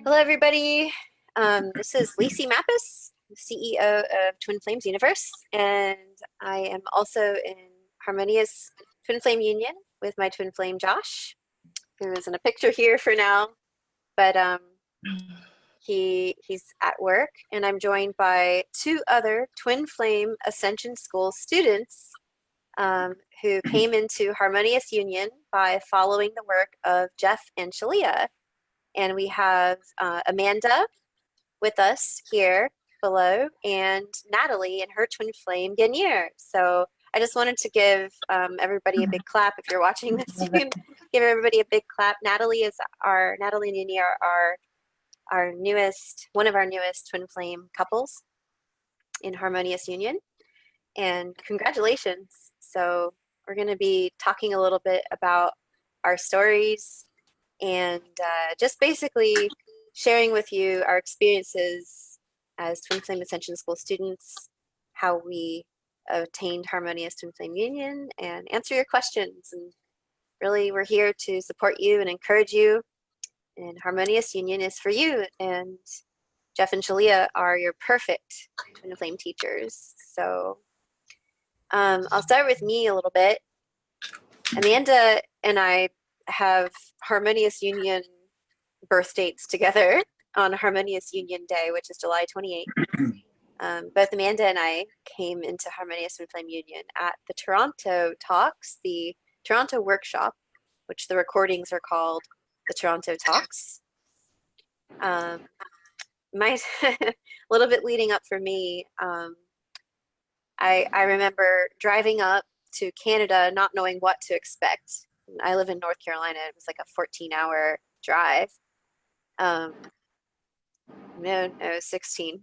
Hello, everybody. This is Lacey Mappis, CEO of Twin Flames Universe, and I am also in Harmonious Twin Flame Union with my twin flame Josh, who is in a picture here for now, but he's at work, and I'm joined by two other Twin Flame Ascension School students who came into Harmonious Union by following the work of Jeff and Shaleia. And we have Amanda with us here below, and Natalie and her twin flame, Guinier. So I just wanted to give everybody a big clap. If you're watching this, you can give everybody a big clap. Natalie and Guinier are our newest, one of our newest twin flame couples in Harmonious Union. And congratulations. So we're going to be talking a little bit about our stories and just basically sharing with you our experiences as Twin Flame Ascension School students, how we attained Harmonious Twin Flame Union, and answer your questions. And really, we're here to support you and encourage you. And Harmonious Union is for you. And Jeff and Shaleia are your perfect Twin Flame teachers. So I'll start with me a little bit. Amanda and I have Harmonious Union birth dates together on Harmonious Union Day, which is July 28th. Both Amanda and I came into Harmonious Twin Flame Union at the Toronto Talks, the Toronto workshop, which the recordings are called the Toronto Talks. A little bit leading up for me, I remember driving up to Canada not knowing what to expect. I live in North Carolina. It was like a 14-hour drive. No, 16.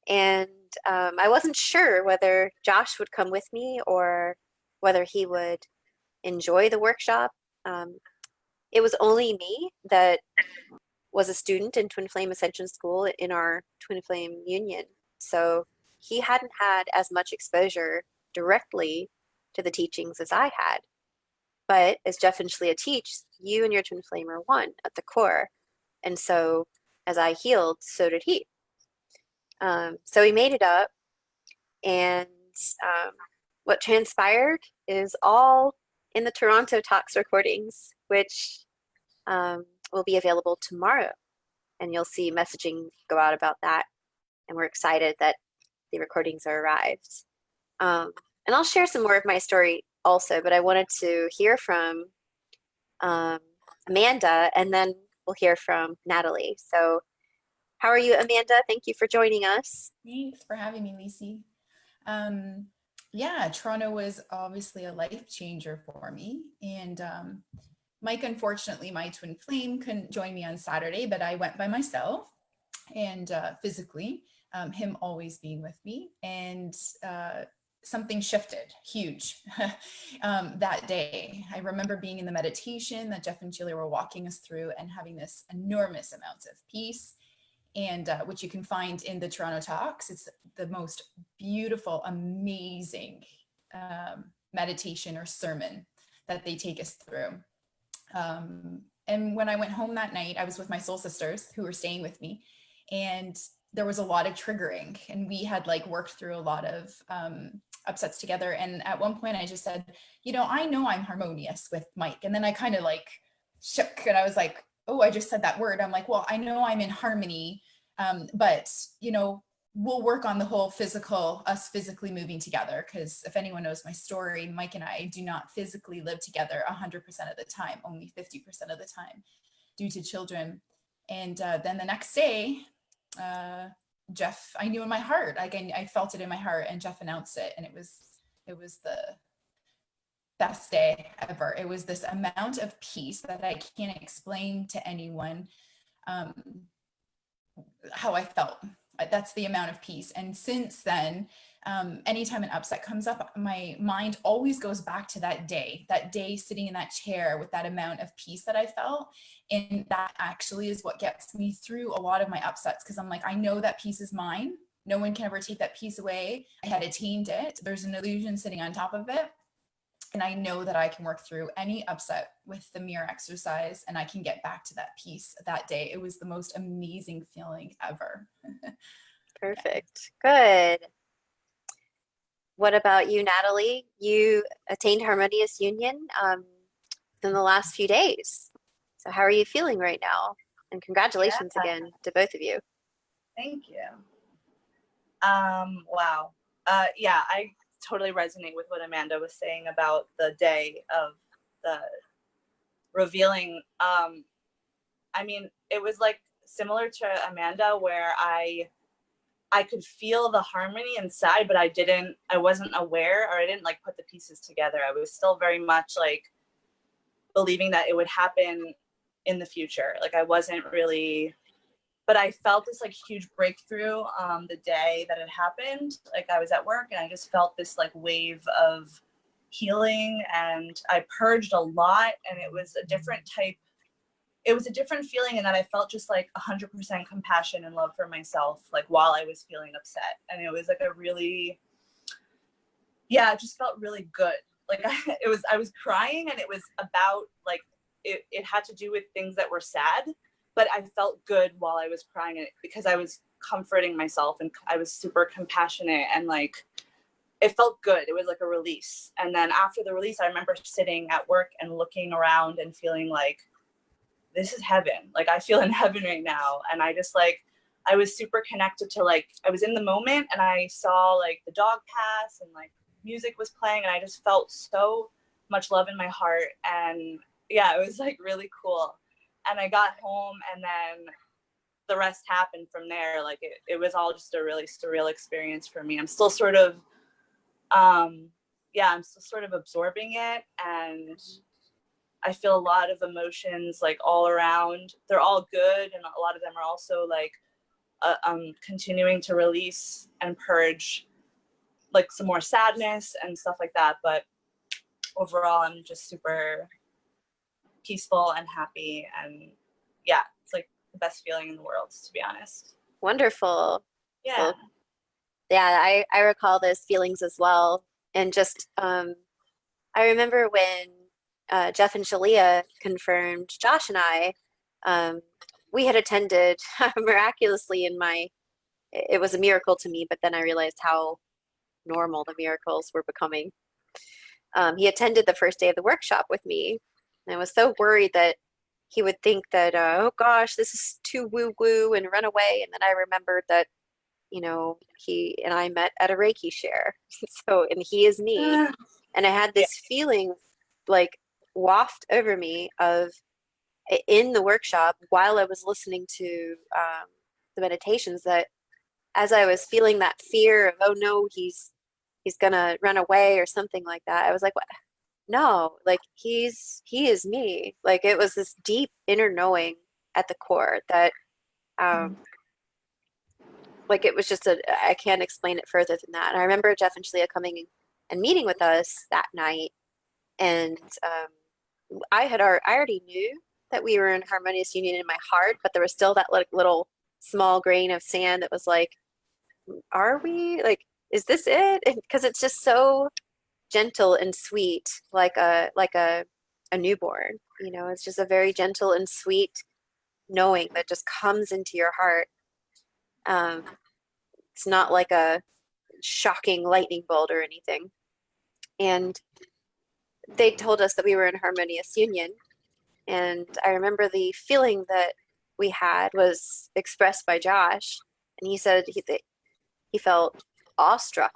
And I wasn't sure whether Josh would come with me or whether he would enjoy the workshop. It was only me that was a student in Twin Flame Ascension School in our Twin Flame Union. So he hadn't had as much exposure directly to the teachings as I had. But as Jeff and Shaleia teach, you and your twin flame are one at the core. And so as I healed, so did he. So we made it up. And what transpired is all in the Toronto Talks recordings, which will be available tomorrow. And you'll see messaging go out about that. And we're excited that the recordings are arrived. And I'll share some more of my story also, but I wanted to hear from Amanda, and then we'll hear from Natalie. So how are you, Amanda? Thank you for joining us. Thanks for having me, Lacey. Yeah, Toronto was obviously a life changer for me. And Mike, unfortunately, my twin flame, couldn't join me on Saturday, but I went by myself and physically, him always being with me. And something shifted huge that day. I remember being in the meditation that Jeff and Shaleia were walking us through and having this enormous amounts of peace, and which you can find in the Toronto Talks. It's the most beautiful, amazing meditation or sermon that they take us through. And when I went home that night, I was with my soul sisters who were staying with me, and there was a lot of triggering, and we had like worked through a lot of upsets together. And at one point I just said, I know I'm harmonious with Mike. And then I kind of like shook, and I was like, oh, I just said that word. I'm like, well, I know I'm in harmony, but we'll work on the whole us physically moving together. Because if anyone knows my story, Mike and I do not physically live together 100% of the time, only 50% of the time due to children. And then the next day, Jeff, I knew in my heart, I felt it in my heart, and Jeff announced it, and it was the best day ever. It was this amount of peace that I can't explain to anyone how I felt. That's the amount of peace. And since then, anytime an upset comes up, my mind always goes back to that day sitting in that chair with that amount of peace that I felt. And that actually is what gets me through a lot of my upsets, because I'm like, I know that peace is mine. No one can ever take that peace away. I had attained it. There's an illusion sitting on top of it. And I know that I can work through any upset with the mirror exercise and I can get back to that peace that day. It was the most amazing feeling ever. Perfect. Good. What about you, Natalie? You attained Harmonious Union in the last few days. So how are you feeling right now? And congratulations Yeah, again to both of you. thank you. Wow. Yeah, I totally resonate with what Amanda was saying about the day of the revealing. I mean, it was like similar to Amanda where I could feel the harmony inside, but I wasn't aware, or I didn't like put the pieces together. I was still very much like believing that it would happen in the future. Like I wasn't really, but I felt this like huge breakthrough the day that it happened. Like I was at work and I just felt this like wave of healing, and I purged a lot, and it was a different feeling in that I felt just like 100% compassion and love for myself, like while I was feeling upset. And it was like a really, yeah, it just felt really good. Like I was crying, and it was about like, it had to do with things that were sad, but I felt good while I was crying because I was comforting myself and I was super compassionate, and like, it felt good. It was like a release. And then after the release, I remember sitting at work and looking around and feeling like, this is heaven. Like I feel in heaven right now. And I just like, I was super connected to like, I was in the moment and I saw like the dog pass and like music was playing, and I just felt so much love in my heart. And yeah, it was like really cool. And I got home, and then the rest happened from there. Like it was all just a really surreal experience for me. I'm still sort of, yeah, I'm still sort of absorbing it, and I feel a lot of emotions like all around. They're all good, and a lot of them are also like continuing to release and purge like some more sadness and stuff like that. But overall, I'm just super peaceful and happy, and yeah, it's like the best feeling in the world, to be honest. Wonderful. Yeah. Well, yeah, I recall those feelings as well. And just I remember when Jeff and Shaleia confirmed Josh and I, we had attended miraculously it was a miracle to me, but then I realized how normal the miracles were becoming. He attended the first day of the workshop with me, and I was so worried that he would think that, oh gosh, this is too woo-woo and run away. And then I remembered that, he and I met at a Reiki share. So, and he is me. And I had Yeah. this feeling like waft over me of in the workshop while I was listening to the meditations, that as I was feeling that fear of, oh no, he's gonna run away or something like that, I was like, what? No, like he is me. Like it was this deep inner knowing at the core that like it was just I can't explain it further than that. And I remember Jeff and Shaleia coming and meeting with us that night, and I already knew that we were in harmonious union in my heart, but there was still that like little small grain of sand that was like, are we, like, is this it? Because it's just so gentle and sweet, like a newborn. It's just a very gentle and sweet knowing that just comes into your heart. It's not like a shocking lightning bolt or anything. And they told us that we were in harmonious union, and I remember the feeling that we had was expressed by Josh, and he said he felt awestruck,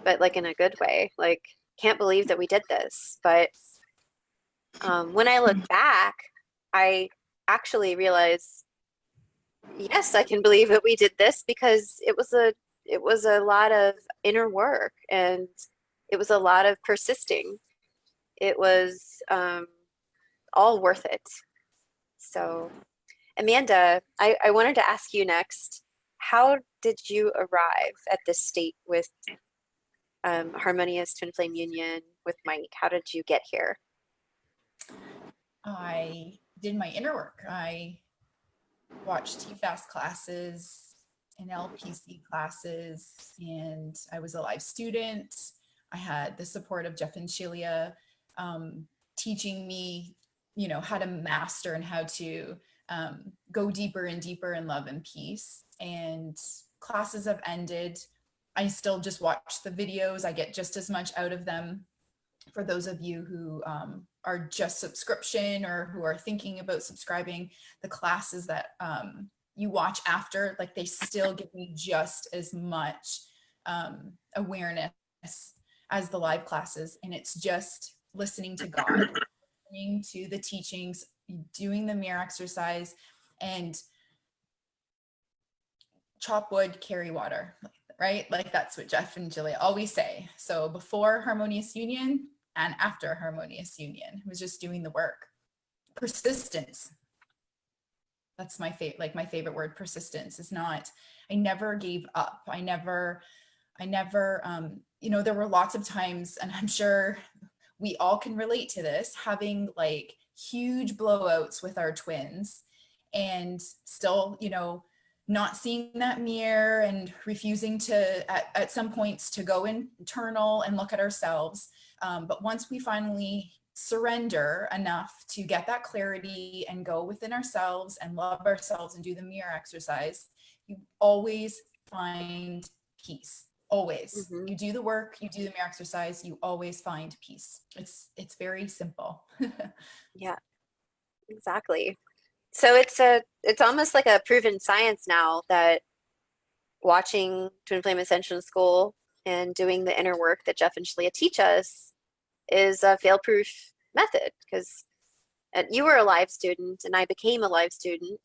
but like in a good way, like can't believe that we did this. But when I look back, I actually realize, yes, I can believe that we did this, because it was a lot of inner work, and it was a lot of persisting. It was all worth it. So, Amanda, I wanted to ask you next, how did you arrive at this state with Harmonious Twin Flame Union with Mike? How did you get here? I did my inner work. I watched TFAS classes and LPC classes, and I was a live student. I had the support of Jeff and Shaleia, teaching me, you know, how to master and how to go deeper and deeper in love and peace. And classes have ended. I still just watch the videos. I get just as much out of them. For those of you who are just subscription or who are thinking about subscribing, the classes that you watch after, like, they still give me just as much awareness as the live classes. And it's just listening to God, listening to the teachings, doing the mirror exercise, and chop wood, carry water, right? Like, that's what Jeff and Shaleia always say. So before Harmonious Union and after Harmonious Union, was just doing the work. Persistence. That's my favorite, like my favorite word. Persistence is not, I never gave up. I never, you know, there were lots of times, and I'm sure we all can relate to this, having like huge blowouts with our twins and still, you know, not seeing that mirror and refusing to, at some points, to go internal and look at ourselves. But once we finally surrender enough to get that clarity and go within ourselves and love ourselves and do the mirror exercise, you always find peace. Always. Mm-hmm. You do the work, you do the mirror exercise, you always find peace. It's very simple. Yeah, exactly. So it's almost like a proven science now that watching Twin Flame Ascension School and doing the inner work that Jeff and Shaleia teach us is a fail-proof method, because you were a live student and I became a live student.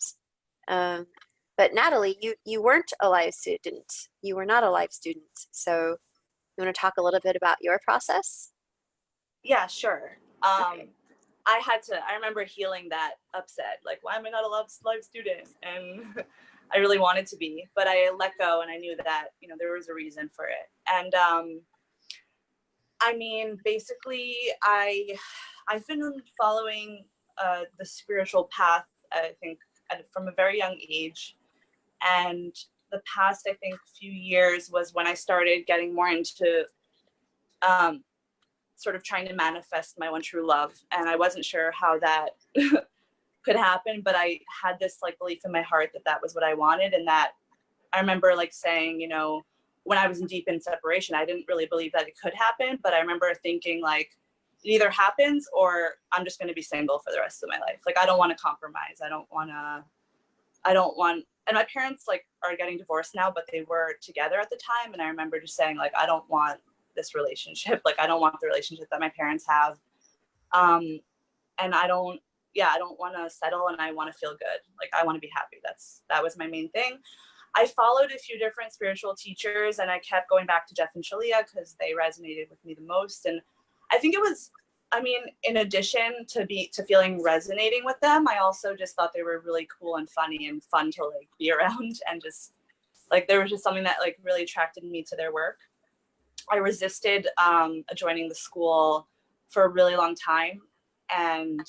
But Natalie, you weren't a live student. You were not a live student. So you want to talk a little bit about your process? Yeah, sure. Okay. I remember healing that upset, like, why am I not a live student? And I really wanted to be, but I let go, and I knew that, you know, there was a reason for it. And I mean, basically, I've been following the spiritual path, I think, from a very young age. And the past, I think, few years was when I started getting more into sort of trying to manifest my one true love. And I wasn't sure how that could happen, but I had this like belief in my heart that that was what I wanted. And that I remember like saying, you know, when I was in deep in separation, I didn't really believe that it could happen, but I remember thinking like, it either happens or I'm just going to be single for the rest of my life. Like, I don't want to compromise. I don't want, and my parents like are getting divorced now, but they were together at the time. And I remember just saying like, I don't want this relationship. Like, I don't want the relationship that my parents have. And I don't want to settle, and I want to feel good. Like, I want to be happy. That was my main thing. I followed a few different spiritual teachers, and I kept going back to Jeff and Shaleia because they resonated with me the most. And I think it was, I mean, in addition to feeling resonating with them, I also just thought they were really cool and funny and fun to like be around, and just like there was just something that like really attracted me to their work. I resisted joining the school for a really long time, and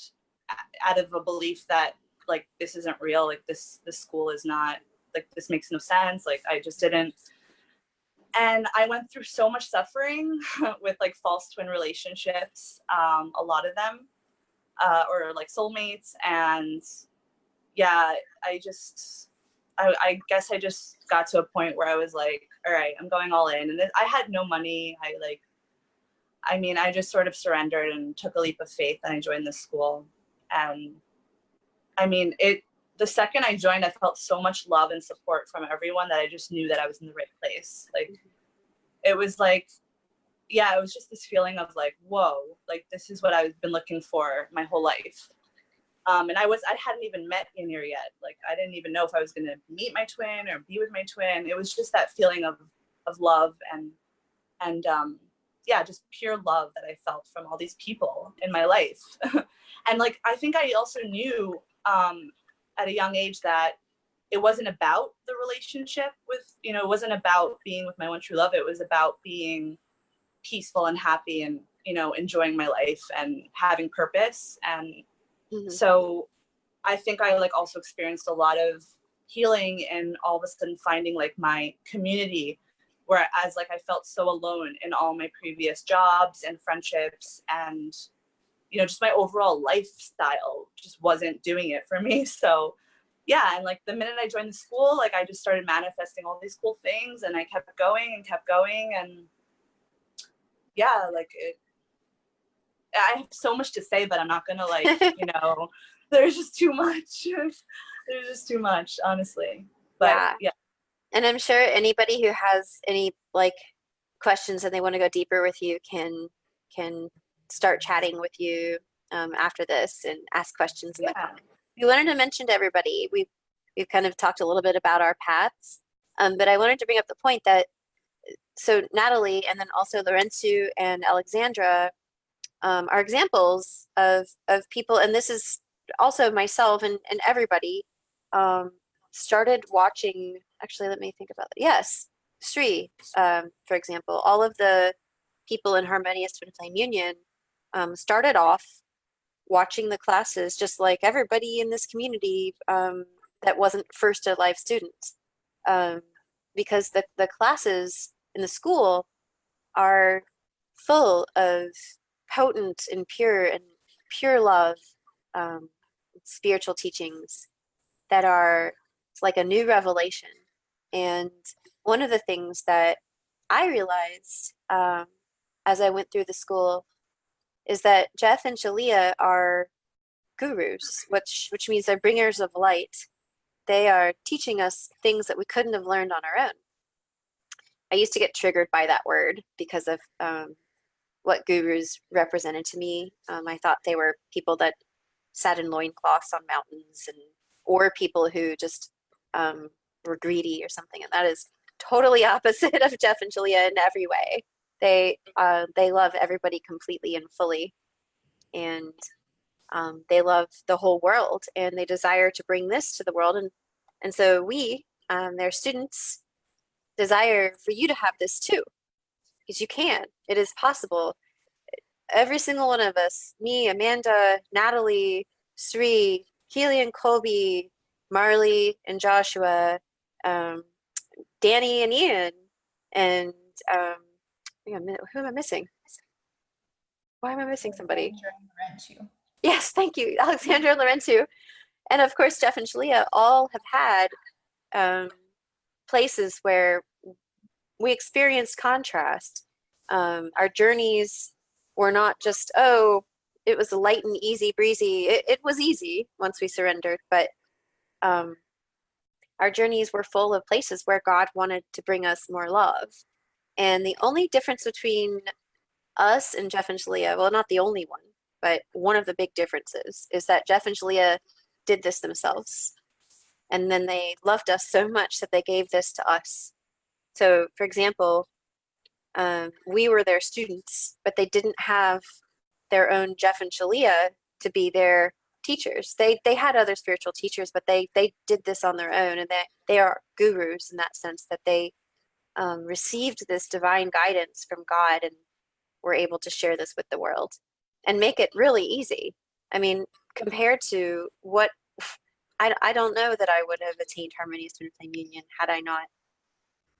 out of a belief that like this isn't real, like this school is not, like this makes no sense, like I just didn't. And I went through so much suffering with like false twin relationships, a lot of them, or like soulmates. And yeah, I guess I just got to a point where I was like, all right, I'm going all in. And I had no money. I just sort of surrendered and took a leap of faith, and I joined this school. And I mean, the second I joined, I felt so much love and support from everyone that I just knew that I was in the right place. Like, it was like, yeah, it was just this feeling of like, whoa, like this is what I've been looking for my whole life. And I hadn't even met Ynir yet. Like, I didn't even know if I was going to meet my twin or be with my twin. It was just that feeling of love and yeah, just pure love that I felt from all these people in my life. And like, I think I also knew at a young age that it wasn't about the relationship with, you know, it wasn't about being with my one true love. It was about being peaceful and happy and, you know, enjoying my life and having purpose. And so I think I like also experienced a lot of healing and all of a sudden finding like my community whereas like I felt so alone in all my previous jobs and friendships, and you know, just my overall lifestyle just wasn't doing it for me. So yeah, and like the minute I joined the school, like I just started manifesting all these cool things, and I kept going, and yeah, like I have so much to say, but I'm not gonna like, you know, there's just too much. There's just too much, honestly. But yeah. And I'm sure anybody who has any like questions and they want to go deeper with you can start chatting with you after this and ask questions in the comments. We wanted to mention to everybody, we've kind of talked a little bit about our paths, but I wanted to bring up the point that so Natalie and then also Lorenzo and Alexandra are examples of people, and this is also myself and everybody started watching. Actually, let me think about it. Yes, Sri, for example, all of the people in Harmonious Twin Flame Union started off watching the classes just like everybody in this community that wasn't first a live student, because the classes in the school are full of potent and pure love, spiritual teachings that are like a new revelation. And one of the things that I realized as I went through the school is that Jeff and Shaleia are gurus, which means they're bringers of light. They are teaching us things that we couldn't have learned on our own. I used to get triggered by that word because of what gurus represented to me. I thought they were people that sat in loincloths on mountains, or people who just were greedy or something. And that is totally opposite of Jeff and Shaleia in every way. They love everybody completely and fully, and they love the whole world, and they desire to bring this to the world. And so we, their students, desire for you to have this too, because you can. It is possible. Every single one of us, me, Amanda, Natalie, Sri, Keely and Colby, Marley and Joshua, Danny and Ian, and who am I missing? Why am I missing somebody? Yes, thank you, Alexandra and Lorenzo. And of course, Jeff and Shaleia all have had places where we experienced contrast. Our journeys were not just, oh, it was light and easy breezy. It was easy once we surrendered, but our journeys were full of places where God wanted to bring us more love. And the only difference between us and Jeff and Shaleia, well, not the only one, but one of the big differences is that Jeff and Shaleia did this themselves. And then they loved us so much that they gave this to us. So, for example, we were their students, but they didn't have their own Jeff and Shaleia to be their teachers. They had other spiritual teachers, but they did this on their own, and they are gurus in that sense, that they received this divine guidance from God and were able to share this with the world and make it really easy. I mean, compared to what, I don't know that I would have attained Harmonious Twin Flame Union had I not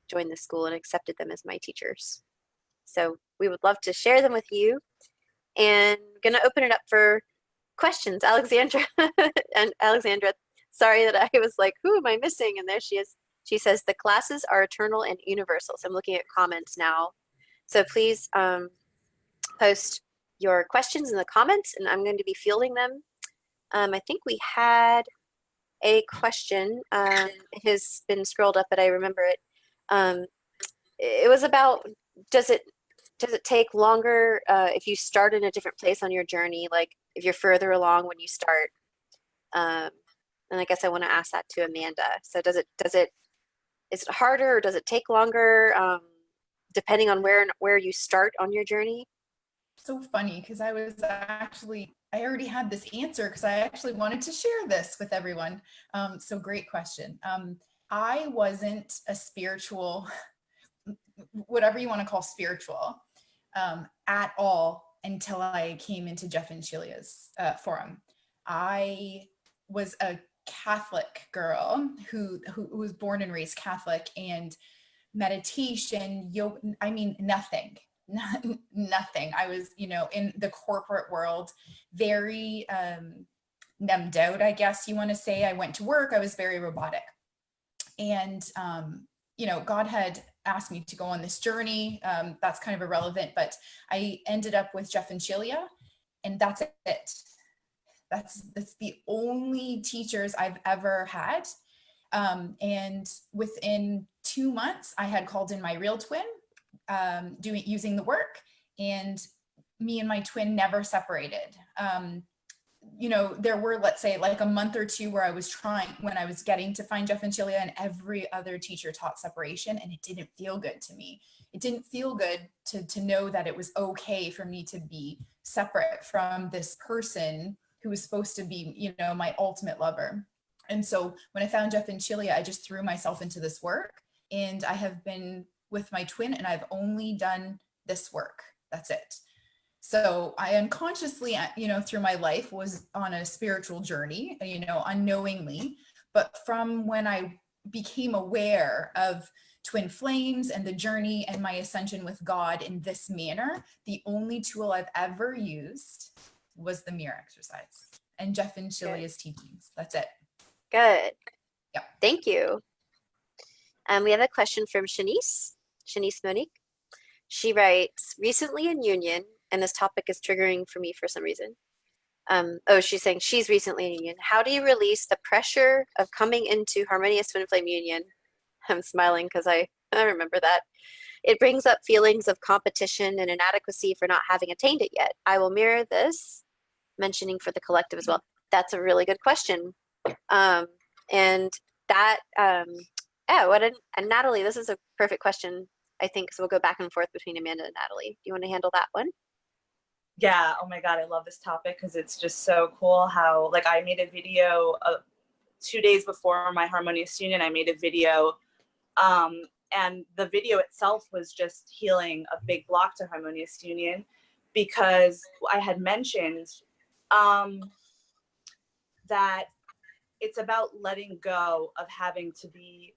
joined the school and accepted them as my teachers. So we would love to share them with you, and I'm gonna open it up for questions. Alexandra and Alexandra, sorry that I was like, who am I missing? And there she is. She says the classes are eternal and universal. So I'm looking at comments now. So please post your questions in the comments, and I'm going to be fielding them. I think we had a question. It has been scrolled up, but I remember it. It was about, does it take longer if you start in a different place on your journey, like if you're further along when you start? And I guess I want to ask that to Amanda. So is it harder, or does it take longer depending on where you start on your journey? So funny, because I already had this answer because I actually wanted to share this with everyone. So great question. I wasn't a spiritual, whatever you want to call spiritual, at all until I came into Jeff and Shaleia's forum. I was a Catholic girl who was born and raised Catholic, and meditation, yoga, I mean, nothing. Nothing. I was, you know, in the corporate world, very numbed out, I guess you want to say. I went to work, I was very robotic. And, you know, God had asked me to go on this journey. That's kind of irrelevant, but I ended up with Jeff and Shaleia, and that's it. That's the only teachers I've ever had. And within 2 months, I had called in my real twin, using the work, and me and my twin never separated. You know, there were, let's say, like a month or two where I was trying, when I was getting to find Jeff and Shaleia, and every other teacher taught separation, and it didn't feel good to me. It didn't feel good to know that it was okay for me to be separate from this person who was supposed to be, you know, my ultimate lover. And so when I found Jeff and Shaleia, I just threw myself into this work, and I have been with my twin, and I've only done this work. That's it. So I unconsciously, you know, through my life was on a spiritual journey, you know, unknowingly. But from when I became aware of twin flames and the journey and my ascension with God in this manner, the only tool I've ever used was the mirror exercise and Jeff and Shaleia's teachings. That's it. Good. Yep. Thank you. We have a question from Shanice Monique. She writes, recently in union, and this topic is triggering for me for some reason. She's saying she's recently in union. How do you release the pressure of coming into Harmonious Twin Flame Union? I'm smiling because I remember that. It brings up feelings of competition and inadequacy for not having attained it yet. I will mirror this, mentioning for the collective as well. That's a really good question. And that, and Natalie, this is a perfect question, I think, so we'll go back and forth between Amanda and Natalie. Do you want to handle that one? Yeah, oh my God, I love this topic because it's just so cool how, like, I made a video 2 days before my Harmonious Union. I made a video, and the video itself was just healing a big block to Harmonious Union, because I had mentioned that it's about letting go of having to be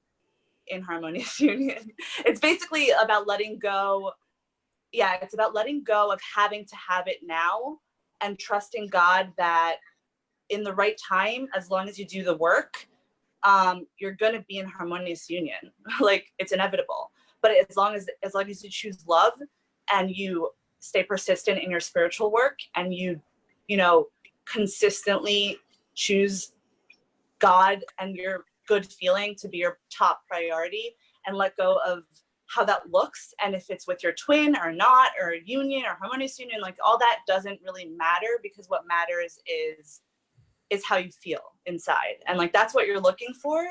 in Harmonious Union. It's basically about letting go. Yeah, it's about letting go of having to have it now and trusting God that in the right time, as long as you do the work, you're going to be in Harmonious Union. Like, it's inevitable. But as long as you choose love and you stay persistent in your spiritual work, and you know, consistently choose God and your good feeling to be your top priority, and let go of how that looks, and if it's with your twin or not, or a union or Harmonious Union, like, all that doesn't really matter, because what matters is how you feel inside. And like, that's what you're looking for.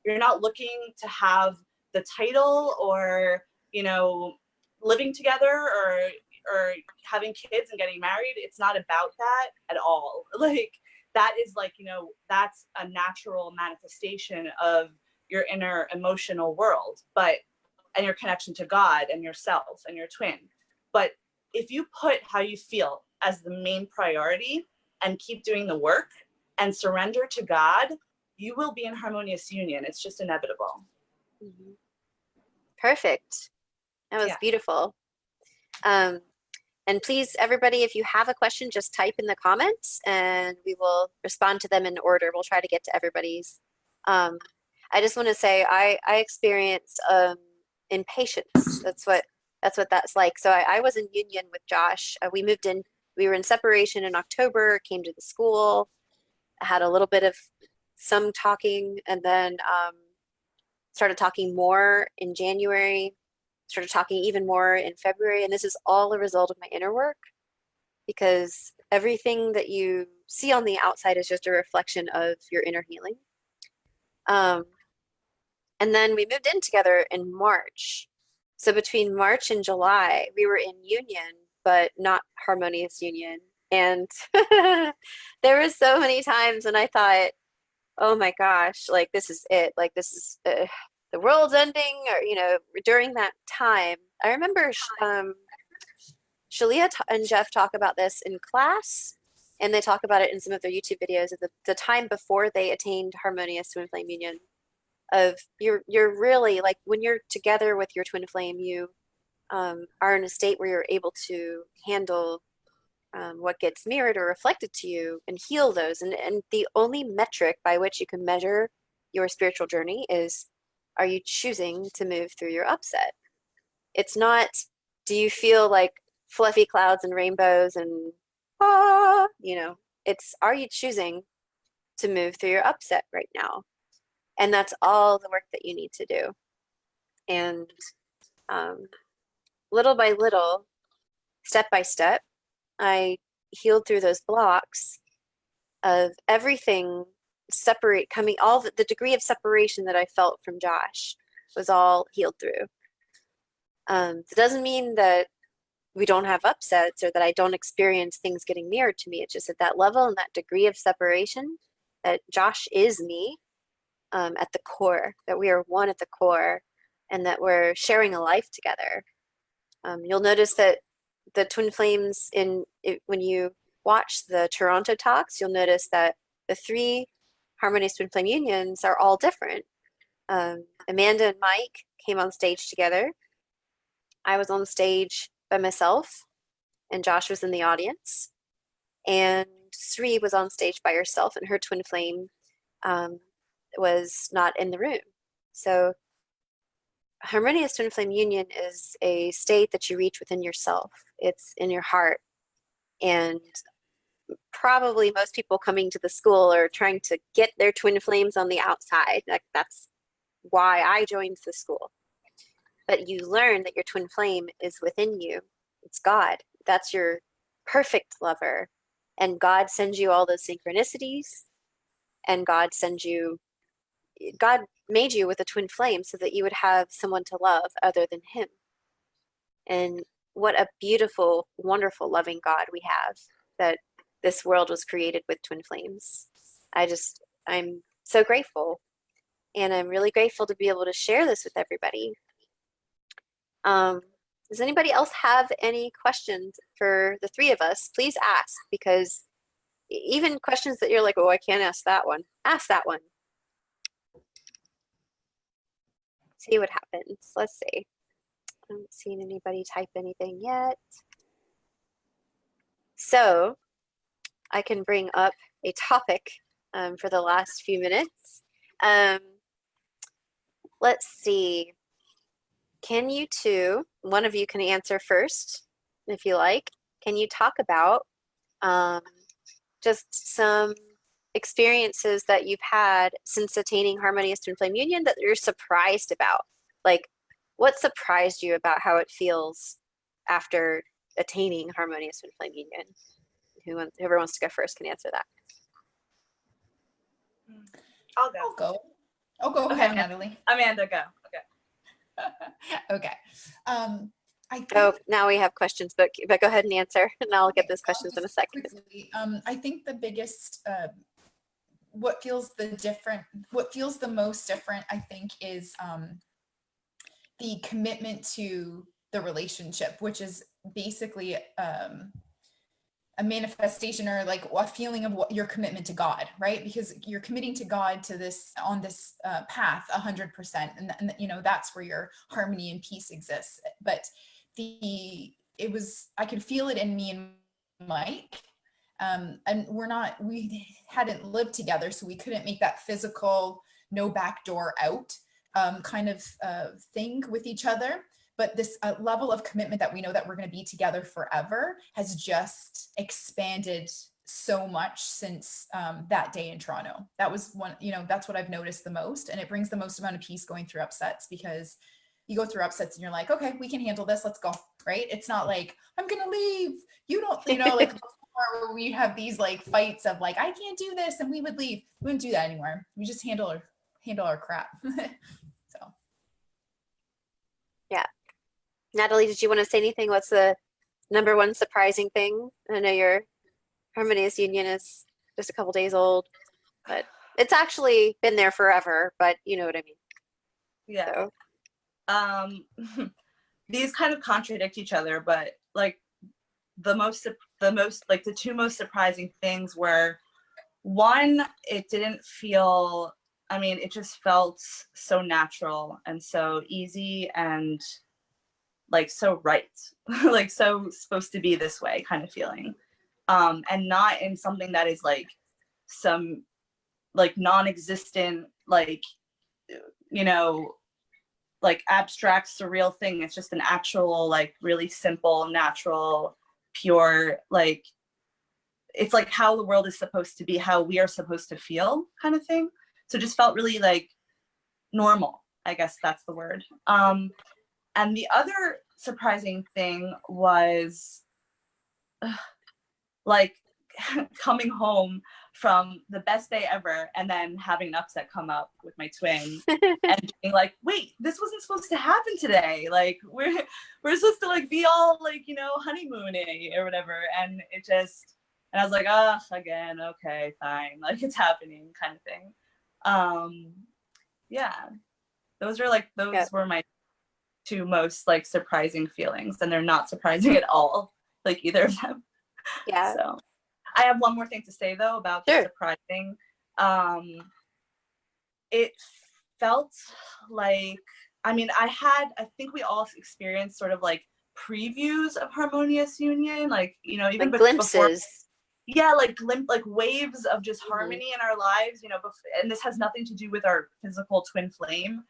You're not looking to have the title, or, you know, living together, or having kids and getting married. It's not about that at all. Like, that is, like, you know, that's a natural manifestation of your inner emotional world, and your connection to God and yourself and your twin. But if you put how you feel as the main priority and keep doing the work and surrender to God, you will be in Harmonious Union. It's just inevitable. Mm-hmm. Perfect. That was beautiful. And please, everybody, if you have a question, just type in the comments and we will respond to them in order. We'll try to get to everybody's. I just want to say I experience impatience. That's what that's like. So I was in union with Josh. We moved in. We were in separation in October. Came to the school. Had a little bit of some talking, and then started talking more in January. Started talking even more in February, and this is all a result of my inner work, because everything that you see on the outside is just a reflection of your inner healing. And then we moved in together in March. So between March and July, we were in union, but not Harmonious Union. And there were so many times when I thought, oh my gosh, like, this is it. Like, this is the world's ending, or, you know, during that time. I remember Shaleia and Jeff talk about this in class, and they talk about it in some of their YouTube videos of the time before they attained Harmonious Twin Flame Union. of you're really like when you're together with your twin flame, you are in a state where you're able to handle what gets mirrored or reflected to you and heal those. And the only metric by which you can measure your spiritual journey is, are you choosing to move through your upset? It's not, do you feel like fluffy clouds and rainbows and it's, are you choosing to move through your upset right now? And that's all the work that you need to do. And little by little, step by step, I healed through those blocks of everything coming, all the degree of separation that I felt from Josh was all healed through. It doesn't mean that we don't have upsets or that I don't experience things getting mirrored to me. It's just at that level and that degree of separation that Josh is me at the core, that we are one at the core, and that we're sharing a life together. You'll notice that the twin flames when you watch the Toronto talks, you'll notice that the 3 Harmonious Twin Flame Unions are all different. Amanda and Mike came on stage together. I was on stage by myself, and Josh was in the audience. And Sri was on stage by herself, and her twin flame was not in the room. So Harmonious Twin Flame Union is a state that you reach within yourself. It's in your heart. And probably most people coming to the school are trying to get their twin flames on the outside. That's why I joined the school. But you learn that your twin flame is within you. It's God. That's your perfect lover. And God sends you all those synchronicities. And God made you with a twin flame so that you would have someone to love other than him. And what a beautiful, wonderful, loving God we have, that this world was created with twin flames. I'm so grateful. And I'm really grateful to be able to share this with everybody. Does anybody else have any questions for the 3 of us? Please ask, because even questions that you're like, oh, I can't ask that one. Ask that one. See what happens. Let's see. I haven't seen anybody type anything yet. So I can bring up a topic for the last few minutes. Let's see. Can you 2, one of you can answer first, if you like. Can you talk about just some experiences that you've had since attaining Harmonious Twin Flame Union that you're surprised about? Like, what surprised you about how it feels after attaining Harmonious Twin Flame Union? Whoever wants to go first can answer that. I'll go. Go Okay, ahead, Natalie. Amanda, go. Okay. Now we have questions, but go ahead and answer, and I'll get those questions in a second. Quickly, I think the biggest, what feels the most different, I think, is the commitment to the relationship, which is basically a manifestation or like a feeling of what your commitment to God, right? Because you're committing to God to this on this path 100%, and that's where your harmony and peace exists. But I could feel it in me and Mike, and we hadn't lived together, so we couldn't make that physical no back door out kind of thing with each other. But this level of commitment that we know that we're going to be together forever has just expanded so much since that day in Toronto. That was one, that's what I've noticed the most. And it brings the most amount of peace going through upsets, because you go through upsets and you're like, okay, we can handle this. Let's go. Right. It's not like, I'm going to leave. You don't, like before, where we have these like fights of like, I can't do this. And we would leave. We wouldn't do that anymore. We just handle our crap. So. Yeah. Natalie, did you want to say anything? What's the number one surprising thing? I know your Harmonious Union is just a couple days old, but it's actually been there forever, but you know what I mean. Yeah. So. These kind of contradict each other, but like the 2 most surprising things were, one, it didn't feel I mean, it just felt so natural and so easy and like so right, like so supposed to be this way kind of feeling. And not in something that is like some like non-existent, like, you know, like abstract surreal thing. It's just an actual, like really simple, natural, pure, like, it's like how the world is supposed to be, how we are supposed to feel kind of thing. So it just felt really like normal, I guess that's the word. And the other surprising thing was like coming home from the best day ever and then having an upset come up with my twin and being like, wait, this wasn't supposed to happen today. Like we're supposed to like be all like, you know, honeymooning or whatever. And it just, and I was like, oh, again, okay, fine. Like it's happening kind of thing. Yeah, those were my two most like surprising feelings, and they're not surprising at all, like either of them. Yeah. So I have one more thing to say though about the surprising. It felt like, I mean, I think we all experienced sort of like previews of Harmonious Union, like, you know, even like glimpses. Yeah, like waves of just harmony in our lives, you know, and this has nothing to do with our physical twin flame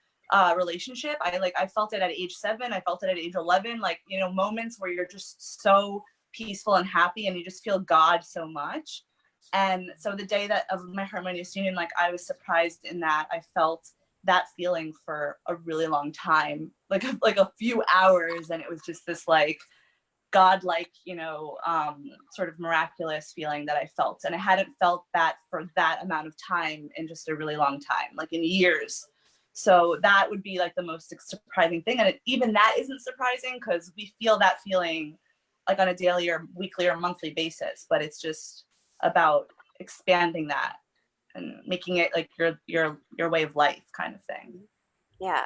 relationship. I felt it at age 7, I felt it at age 11, like, you know, moments where you're just so peaceful and happy and you just feel God so much. And so the day that of my Harmonious Union, like I was surprised in that I felt that feeling for a really long time, like a few hours, and it was just this like God-like, you know, sort of miraculous feeling that I felt. And I hadn't felt that for that amount of time in just a really long time, like in years. So that would be like the most surprising thing. And even that isn't surprising because we feel that feeling like on a daily or weekly or monthly basis, but it's just about expanding that and making it like your way of life kind of thing. Yeah.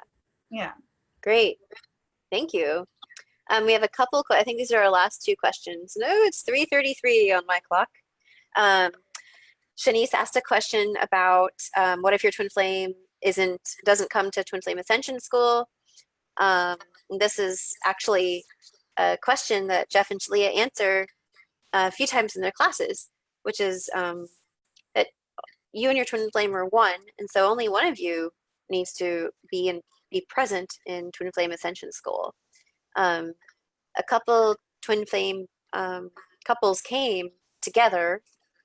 Yeah. Great. Thank you. We have a couple, I think these are our last 2 questions. No, it's 3:33 on my clock. Shanice asked a question about what if your twin flame doesn't come to Twin Flame Ascension School? This is actually a question that Jeff and Shaleia answer a few times in their classes, which is that you and your twin flame are one, and so only one of you needs to be present in Twin Flame Ascension School. A couple twin flame couples came together,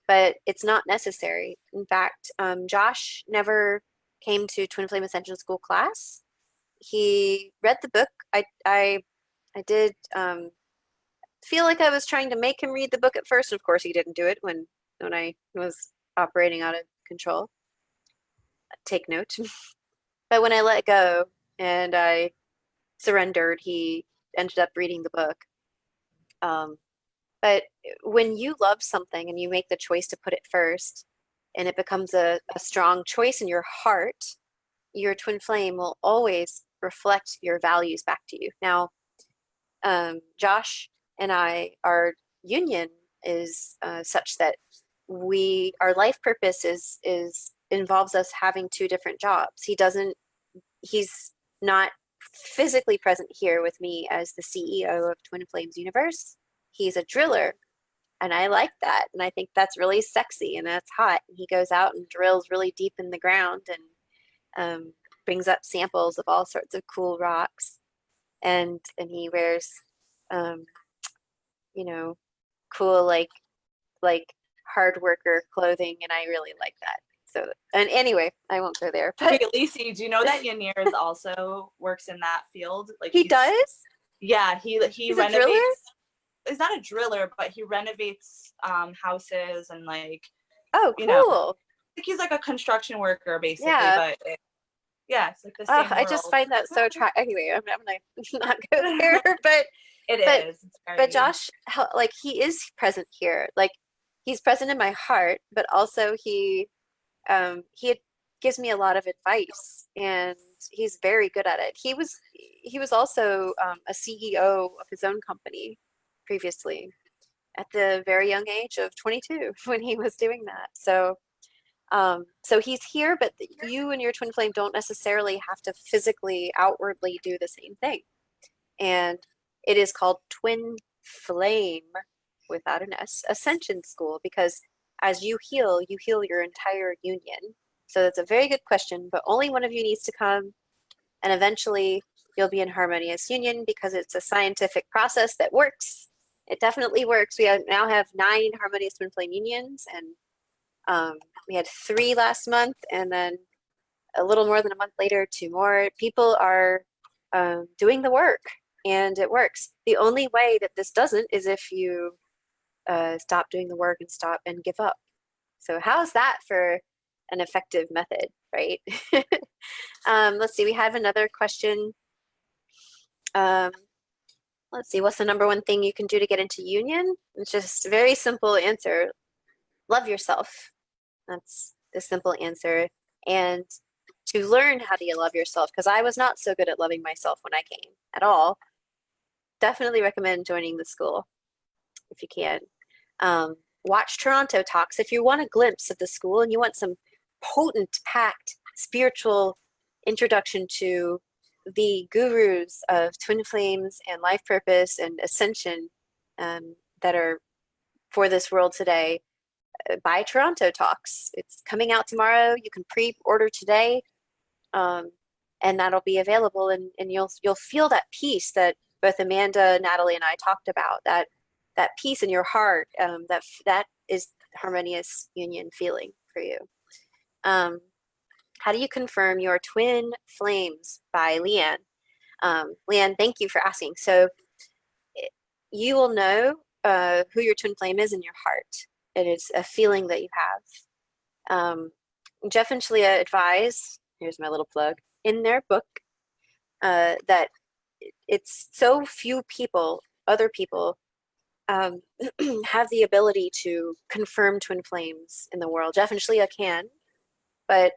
but it's not necessary. In fact, Josh never came to Twin Flame Ascension School class. He read the book. I did feel like I was trying to make him read the book at first. Of course, he didn't do it when I was operating out of control. Take note. But when I let go and I surrendered, he ended up reading the book. But when you love something and you make the choice to put it first, and it becomes a strong choice in your heart, your twin flame will always reflect your values back to you. Now, Josh and our union is such that our life purpose involves us having 2 different jobs. He's not physically present here with me as the CEO of Twin Flames Universe. He's a driller, and I like that, and I think that's really sexy and that's hot. He goes out and drills really deep in the ground and brings up samples of all sorts of cool rocks, and he wears you know, cool like hard worker clothing, and I really like that. So, and anyway, I won't go there. But wait, Lacey, do you know that Yanir also works in that field? Like he does? Yeah, he He's renovates. A driller? He's not a driller, but he renovates houses and like. Oh, cool. You know, I think he's like a construction worker basically, yeah. but yeah, it's like the same. I just find that so attractive. Anyway, I'm gonna not go there, but it is. But Josh, like he is present here. Like he's present in my heart, but also he gives me a lot of advice, and he's very good at it. He was also a CEO of his own company previously at the very young age of 22 when he was doing that. So So he's here, but you and your twin flame don't necessarily have to physically, outwardly do the same thing. And it is called Twin Flame, without an S, Ascension School, because as you heal your entire union. So that's a very good question, but only one of you needs to come, and eventually you'll be in Harmonious Union because it's a scientific process that works. It definitely works. We now have 9 Harmonious Twin Flame Unions, and we had 3 last month, and then a little more than a month later, 2 more. People are doing the work, and it works. The only way that this doesn't is if you stop doing the work and stop and give up. So how's that for an effective method, right? Let's see, we have another question. Let's see, what's the number one thing you can do to get into union? It's just a very simple answer. Love yourself. That's the simple answer. And to learn how to love yourself, because I was not so good at loving myself when I came at all. Definitely recommend joining the school if you can. Watch Toronto Talks if you want a glimpse of the school and you want some potent, packed, spiritual introduction to the gurus of twin flames and life purpose and ascension that are for this world today. Buy Toronto Talks. It's coming out tomorrow. You can pre-order today, and that'll be available. And you'll feel that peace that both Amanda, Natalie, and I talked about. That peace in your heart. That is Harmonious Union feeling for you. How do you confirm your twin flames? By Leanne. Leanne, thank you for asking. So you will know who your twin flame is in your heart. It is a feeling that you have. Jeff and Shaleia advise, here's my little plug, in their book that it's so few people, other people, have the ability to confirm twin flames in the world. Jeff and Shaleia can, but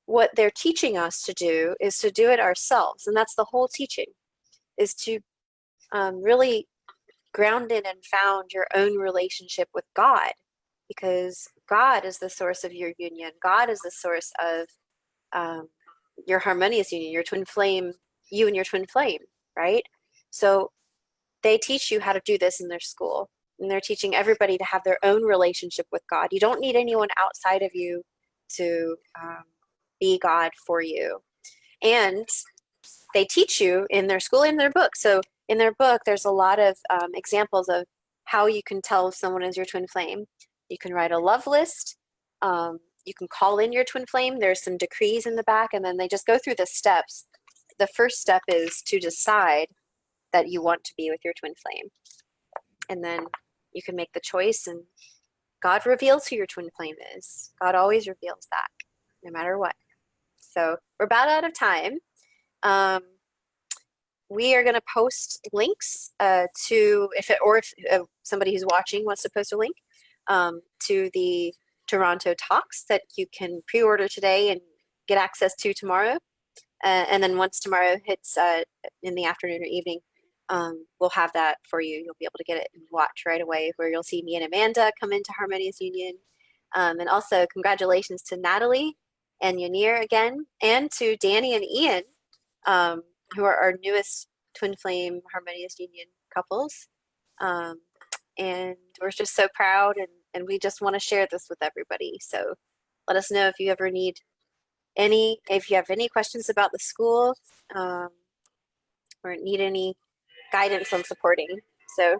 what they're teaching us to do is to do it ourselves. And that's the whole teaching, is to really ground in and found your own relationship with God, because God is the source of your union. God is the source of your harmonious union, your twin flame, you and your twin flame, right? So they teach you how to do this in their school, and they're teaching everybody to have their own relationship with God. You don't need anyone outside of you to be God for you. And they teach you in their school, in their book. So in their book, there's a lot of examples of how you can tell if someone is your twin flame. You can write a love list. You can call in your twin flame. There's some decrees in the back, and then they just go through the steps. The first step is to decide that you want to be with your twin flame. And then you can make the choice, and God reveals who your twin flame is. God always reveals that, no matter what. So we're about out of time. We are going to post links to, if somebody who's watching wants to post a link to the Toronto Talks that you can pre-order today and get access to tomorrow. And then once tomorrow hits in the afternoon or evening, we'll have that for you. You'll be able to get it and watch right away, where you'll see me and Amanda come into Harmonious Union. And also congratulations to Natalie and Yanir again, and to Danny and Ian, who are our newest twin flame Harmonious Union couples. And we're just so proud, and we just want to share this with everybody. So let us know if you ever need if you have any questions about the school, or need any guidance on supporting. So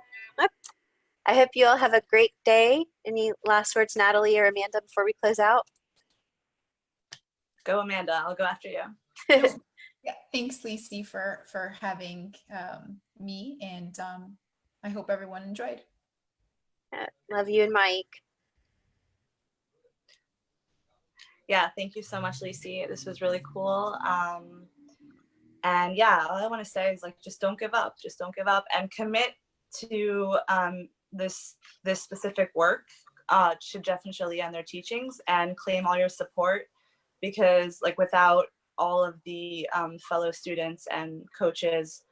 I hope you all have a great day. Any last words, Natalie or Amanda, before we close out? Go, Amanda. I'll go after you. Yeah, thanks, Lacey, for having me, and I hope everyone enjoyed. Love you and Mike. Yeah, thank you so much, Lacey. This was really cool. And yeah, all I want to say is, like, just don't give up. Just don't give up, and commit to this specific work to Jeff and Shaleia and their teachings, and claim all your support, because like without all of the fellow students and coaches,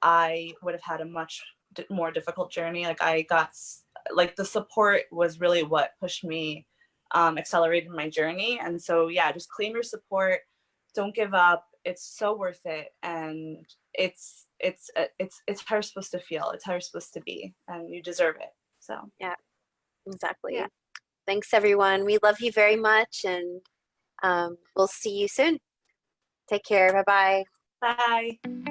I would have had a much more difficult journey. Like the support was really what pushed me accelerated my journey. And so, yeah, just claim your support. Don't give up. It's so worth it. And it's how you're supposed to feel. It's how you're supposed to be, and you deserve it. So, Yeah, exactly. Yeah. Thanks, everyone. We love you very much, and we'll see you soon. Take care. Bye-bye. bye.